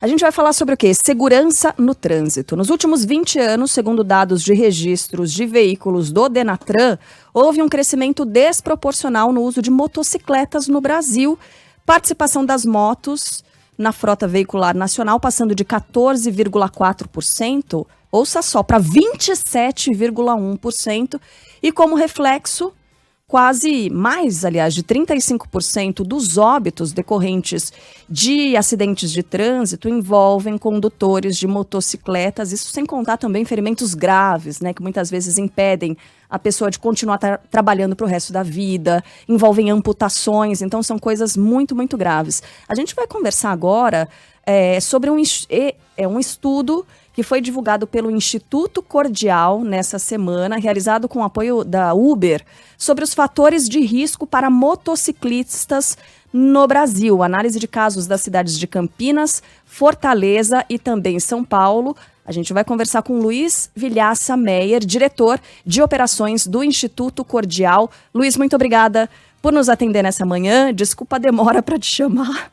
A gente vai falar sobre o quê? Segurança no trânsito. Nos últimos 20 anos, segundo dados de registros de veículos do Denatran, houve um crescimento desproporcional no uso de motocicletas no Brasil. Participação das motos na frota veicular nacional passando de 14,4%, ouça só, para 27,1%. E como reflexo, quase mais, aliás, de 35% dos óbitos decorrentes de acidentes de trânsito envolvem condutores de motocicletas, isso sem contar também ferimentos graves, né, que muitas vezes impedem a pessoa de continuar trabalhando para o resto da vida, envolvem amputações, então são coisas muito, muito graves. A gente vai conversar agora sobre um estudo que foi divulgado pelo Instituto Cordial nessa semana, realizado com o apoio da Uber, sobre os fatores de risco para motociclistas no Brasil. Análise de casos das cidades de Campinas, Fortaleza e também São Paulo. A gente vai conversar com Luiz Vilhaça Meyer, diretor de operações do Instituto Cordial. Luiz, muito obrigada por nos atender nessa manhã. Desculpa a demora para te chamar.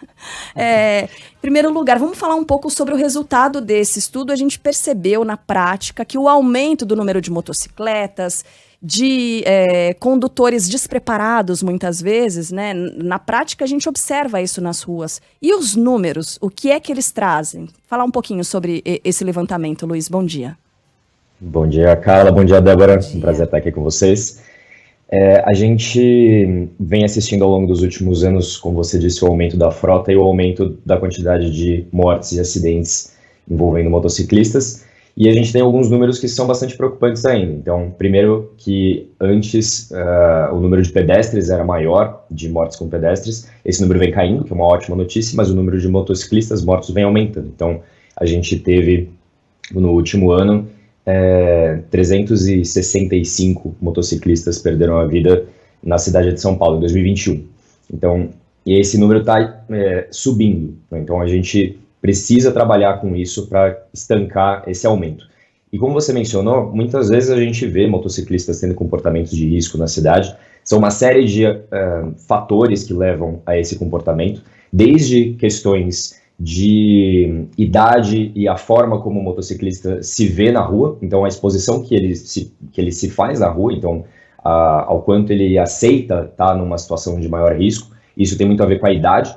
Em primeiro lugar, vamos falar um pouco sobre o resultado desse estudo. A gente percebeu na prática que o aumento do número de motocicletas, de condutores despreparados muitas vezes, né? Na prática a gente observa isso nas ruas. E os números, o que é que eles trazem? Falar um pouquinho sobre esse levantamento, Luiz. Bom dia. Bom dia, Carla. Bom dia, Débora. Um prazer estar aqui com vocês. A gente vem assistindo ao longo dos últimos anos, como você disse, o aumento da frota e o aumento da quantidade de mortes e acidentes envolvendo motociclistas, e a gente tem alguns números que são bastante preocupantes ainda. Então, primeiro que antes o número de pedestres era maior, de mortes com pedestres, esse número vem caindo, que é uma ótima notícia, mas o número de motociclistas mortos vem aumentando. Então, a gente teve no último ano 365 motociclistas perderam a vida na cidade de São Paulo em 2021. Então, e esse número está subindo, né? Então a gente precisa trabalhar com isso para estancar esse aumento. E como você mencionou, muitas vezes a gente vê motociclistas tendo comportamentos de risco na cidade. São uma série de fatores que levam a esse comportamento, desde questões de idade e a forma como o motociclista se vê na rua, então a exposição que ele se faz na rua, então ao quanto ele aceita estar numa situação de maior risco. Isso tem muito a ver com a idade,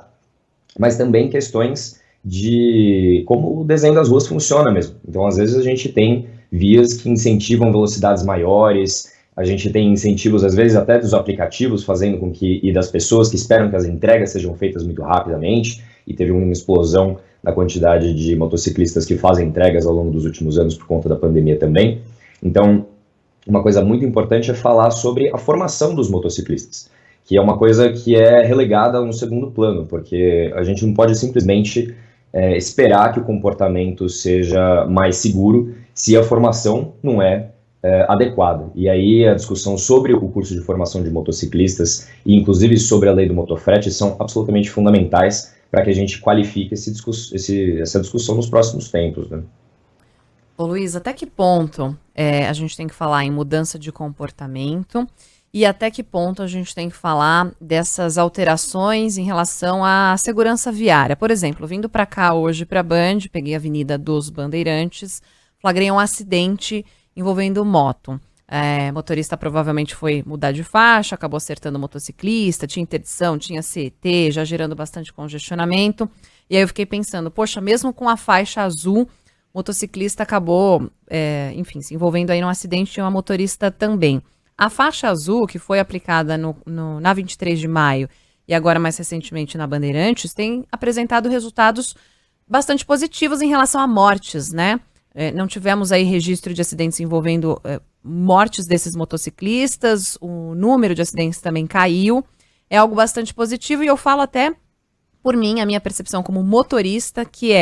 mas também questões de como o desenho das ruas funciona mesmo. Então, às vezes a gente tem vias que incentivam velocidades maiores, a gente tem incentivos, às vezes, até dos aplicativos, fazendo com que, e das pessoas que esperam que as entregas sejam feitas muito rapidamente, e teve uma explosão na quantidade de motociclistas que fazem entregas ao longo dos últimos anos por conta da pandemia também. Então, uma coisa muito importante é falar sobre a formação dos motociclistas, que é uma coisa que é relegada a um segundo plano, porque a gente não pode simplesmente esperar que o comportamento seja mais seguro se a formação não é adequada. E aí a discussão sobre o curso de formação de motociclistas e inclusive sobre a lei do motofrete são absolutamente fundamentais para que a gente qualifique essa discussão nos próximos tempos, né? Ô Luiz, até que ponto a gente tem que falar em mudança de comportamento e até que ponto a gente tem que falar dessas alterações em relação à segurança viária? Por exemplo, vindo para cá hoje para a Band, peguei a Avenida dos Bandeirantes, flagrei um acidente envolvendo moto. Motorista provavelmente foi mudar de faixa, acabou acertando o motociclista, tinha interdição, tinha CET, já gerando bastante congestionamento. E aí eu fiquei pensando, poxa, mesmo com a faixa azul, o motociclista acabou, se envolvendo aí num acidente de uma motorista também. A faixa azul, que foi aplicada na 23 de maio e agora mais recentemente na Bandeirantes, tem apresentado resultados bastante positivos em relação a mortes, né? Não tivemos aí registro de acidentes envolvendo mortes desses motociclistas, o número de acidentes também caiu, é algo bastante positivo e eu falo até por mim, a minha percepção como motorista, que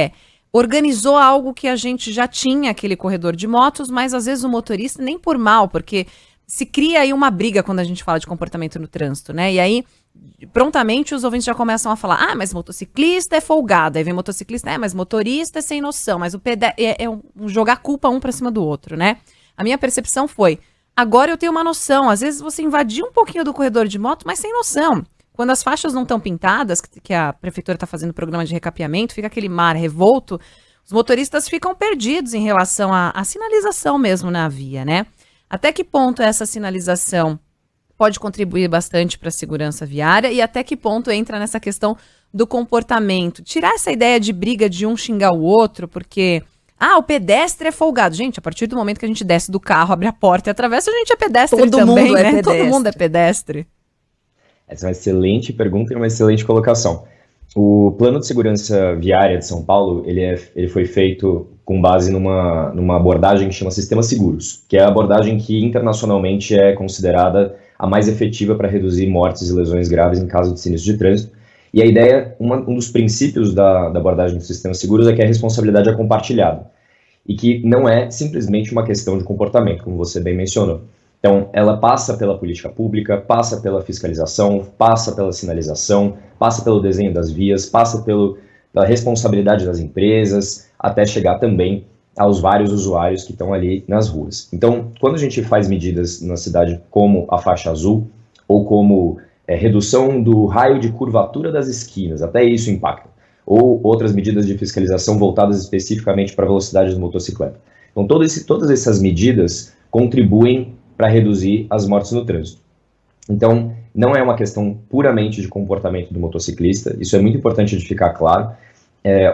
organizou algo que a gente já tinha, aquele corredor de motos, mas às vezes o motorista nem por mal, porque se cria aí uma briga quando a gente fala de comportamento no trânsito, né? E aí, prontamente, os ouvintes já começam a falar, mas motociclista é folgado, aí vem motociclista, mas motorista é sem noção, mas o jogar culpa um pra cima do outro, né? A minha percepção foi, agora eu tenho uma noção, às vezes você invadir um pouquinho do corredor de moto, mas sem noção. quando as faixas não estão pintadas, que a prefeitura está fazendo programa de recapeamento, fica aquele mar revolto, os motoristas ficam perdidos em relação à sinalização mesmo na via, né? Até que ponto essa sinalização pode contribuir bastante para a segurança viária e até que ponto entra nessa questão do comportamento? Tirar essa ideia de briga de um xingar o outro, porque... o pedestre é folgado. Gente, a partir do momento que a gente desce do carro, abre a porta e atravessa, a gente é pedestre Todo também, mundo né? é pedestre. Todo mundo é pedestre. Essa é uma excelente pergunta e uma excelente colocação. O Plano de Segurança Viária de São Paulo, ele foi feito com base numa abordagem que chama Sistemas Seguros, que é a abordagem que internacionalmente é considerada a mais efetiva para reduzir mortes e lesões graves em caso de sinistro de trânsito. E a ideia, um dos princípios da abordagem dos sistemas seguros é que a responsabilidade é compartilhada e que não é simplesmente uma questão de comportamento, como você bem mencionou. Então, ela passa pela política pública, passa pela fiscalização, passa pela sinalização, passa pelo desenho das vias, passa pela responsabilidade das empresas, até chegar também aos vários usuários que estão ali nas ruas. Então, quando a gente faz medidas na cidade como a faixa azul ou como redução do raio de curvatura das esquinas, até isso impacta. Ou outras medidas de fiscalização voltadas especificamente para a velocidade do motocicleta. Então, todas essas medidas contribuem para reduzir as mortes no trânsito. Então, não é uma questão puramente de comportamento do motociclista, isso é muito importante de ficar claro.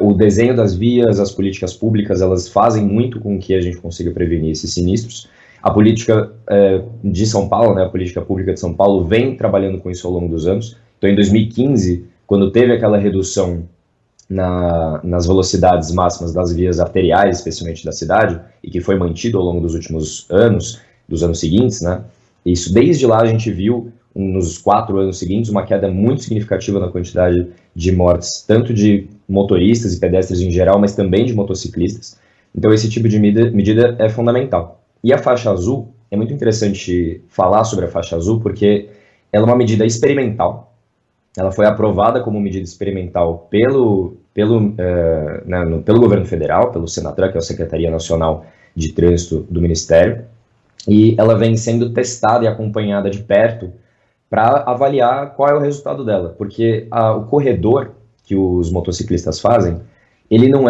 O desenho das vias, as políticas públicas, elas fazem muito com que a gente consiga prevenir esses sinistros. A política de São Paulo, né, a política pública de São Paulo, vem trabalhando com isso ao longo dos anos. Então, em 2015, quando teve aquela redução nas velocidades máximas das vias arteriais, especialmente da cidade, e que foi mantido ao longo dos últimos anos, dos anos seguintes, né, isso desde lá a gente viu, nos 4 anos seguintes, uma queda muito significativa na quantidade de mortes, tanto de motoristas e pedestres em geral, mas também de motociclistas. Então, esse tipo de medida é fundamental. E a faixa azul, é muito interessante falar sobre a faixa azul, porque ela é uma medida experimental. Ela foi aprovada como medida experimental pelo governo federal, pelo Senatran, que é a Secretaria Nacional de Trânsito do Ministério, e ela vem sendo testada e acompanhada de perto para avaliar qual é o resultado dela, porque o corredor que os motociclistas fazem, ele não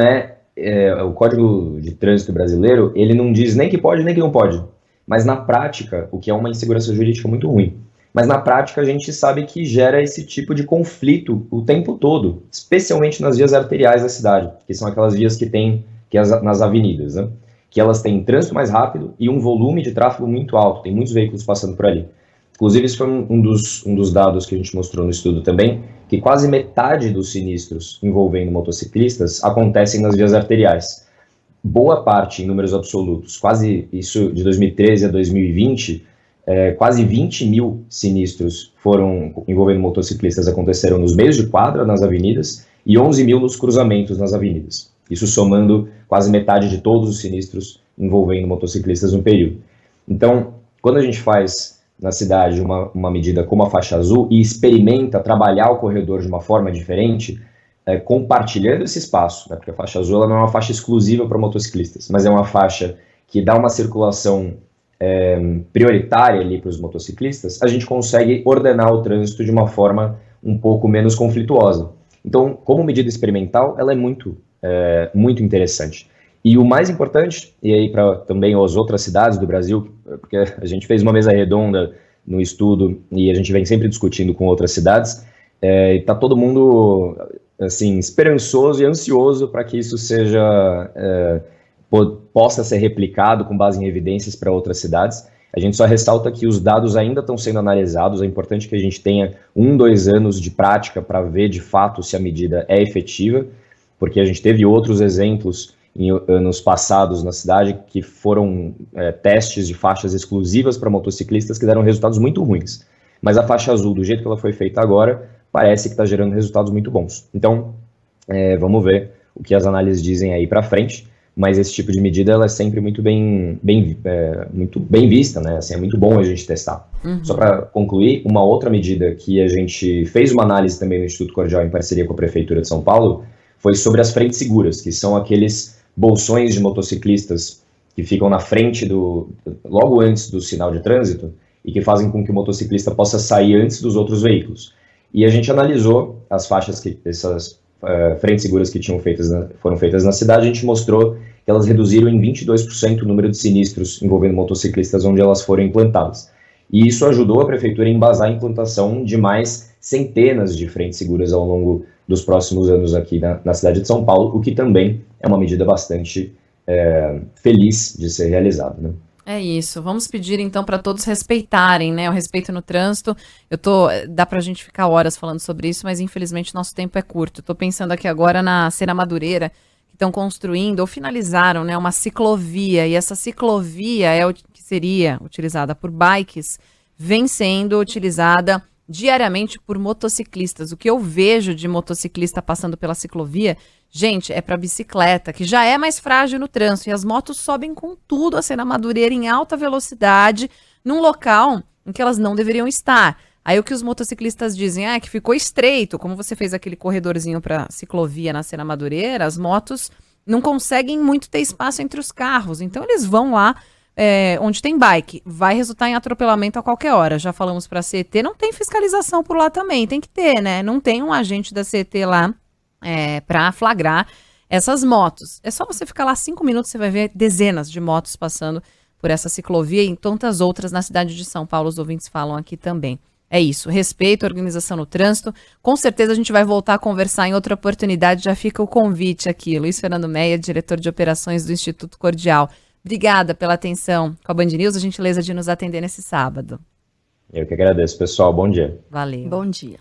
o Código de Trânsito brasileiro, ele não diz nem que pode nem que não pode, mas na prática, o que é uma insegurança jurídica muito ruim, mas na prática a gente sabe que gera esse tipo de conflito o tempo todo, especialmente nas vias arteriais da cidade, que são aquelas vias que tem nas avenidas, né? Que elas têm trânsito mais rápido e um volume de tráfego muito alto, tem muitos veículos passando por ali. Inclusive, isso foi um dos dados que a gente mostrou no estudo também, que quase metade dos sinistros envolvendo motociclistas acontecem nas vias arteriais. Boa parte, em números absolutos, quase isso de 2013 a 2020, quase 20 mil sinistros envolvendo motociclistas aconteceram nos meios de quadra, nas avenidas, e 11 mil nos cruzamentos nas avenidas. Isso somando quase metade de todos os sinistros envolvendo motociclistas no período. Então, quando a gente faz na cidade uma medida como a faixa azul e experimenta trabalhar o corredor de uma forma diferente, compartilhando esse espaço, né, porque a faixa azul ela não é uma faixa exclusiva para motociclistas, mas é uma faixa que dá uma circulação prioritária ali para os motociclistas, a gente consegue ordenar o trânsito de uma forma um pouco menos conflituosa. Então, como medida experimental, ela é muito interessante. E o mais importante, e aí para também as outras cidades do Brasil, porque a gente fez uma mesa redonda no estudo e a gente vem sempre discutindo com outras cidades, e está todo mundo assim, esperançoso e ansioso para que isso possa ser replicado com base em evidências para outras cidades. A gente só ressalta que os dados ainda estão sendo analisados, é importante que a gente tenha 2 anos de prática para ver de fato se a medida é efetiva, porque a gente teve outros exemplos em anos passados na cidade que foram testes de faixas exclusivas para motociclistas que deram resultados muito ruins. Mas a faixa azul, do jeito que ela foi feita agora, parece que está gerando resultados muito bons. Então, vamos ver o que as análises dizem aí para frente, mas esse tipo de medida ela é sempre muito bem vista, né? Assim, é muito bom a gente testar. Uhum. Só para concluir, uma outra medida que a gente fez uma análise também no Instituto Cordial em parceria com a Prefeitura de São Paulo foi sobre as frentes seguras, que são aqueles bolsões de motociclistas que ficam na frente logo antes do sinal de trânsito e que fazem com que o motociclista possa sair antes dos outros veículos. E a gente analisou as faixas que essas frentes seguras que foram feitas na cidade, a gente mostrou que elas reduziram em 22% o número de sinistros envolvendo motociclistas onde elas foram implantadas. E isso ajudou a prefeitura a embasar a implantação de mais centenas de frentes seguras ao longo dos próximos anos aqui na cidade de São Paulo, o que também é uma medida bastante feliz de ser realizada, né? É isso. Vamos pedir então para todos respeitarem, né, o respeito no trânsito. Dá pra gente ficar horas falando sobre isso, mas infelizmente nosso tempo é curto. Eu tô pensando aqui agora na Cena Madureira, que estão construindo ou finalizaram, né, uma ciclovia, e essa ciclovia que seria utilizada por bikes, vem sendo utilizada diariamente por motociclistas. O que eu vejo de motociclista passando pela ciclovia, gente, é para bicicleta, que já é mais frágil no trânsito, e as motos sobem com tudo a Cena Madureira em alta velocidade, num local em que elas não deveriam estar. Aí o que os motociclistas dizem é que ficou estreito, como você fez aquele corredorzinho para ciclovia na Cena Madureira, as motos não conseguem muito ter espaço entre os carros, então eles vão lá onde tem bike, vai resultar em atropelamento a qualquer hora. Já falamos para a CET, não tem fiscalização por lá também, tem que ter, né? Não tem um agente da CET lá para flagrar essas motos. É só você ficar lá 5 minutos, você vai ver dezenas de motos passando por essa ciclovia e em tantas outras na cidade de São Paulo, os ouvintes falam aqui também. É isso, respeito, organização no trânsito. Com certeza a gente vai voltar a conversar em outra oportunidade, já fica o convite aqui. Luiz Fernando Meia, diretor de operações do Instituto Cordial. Obrigada pela atenção com a Band News, a gentileza de nos atender nesse sábado. Eu que agradeço, pessoal. Bom dia. Valeu. Bom dia.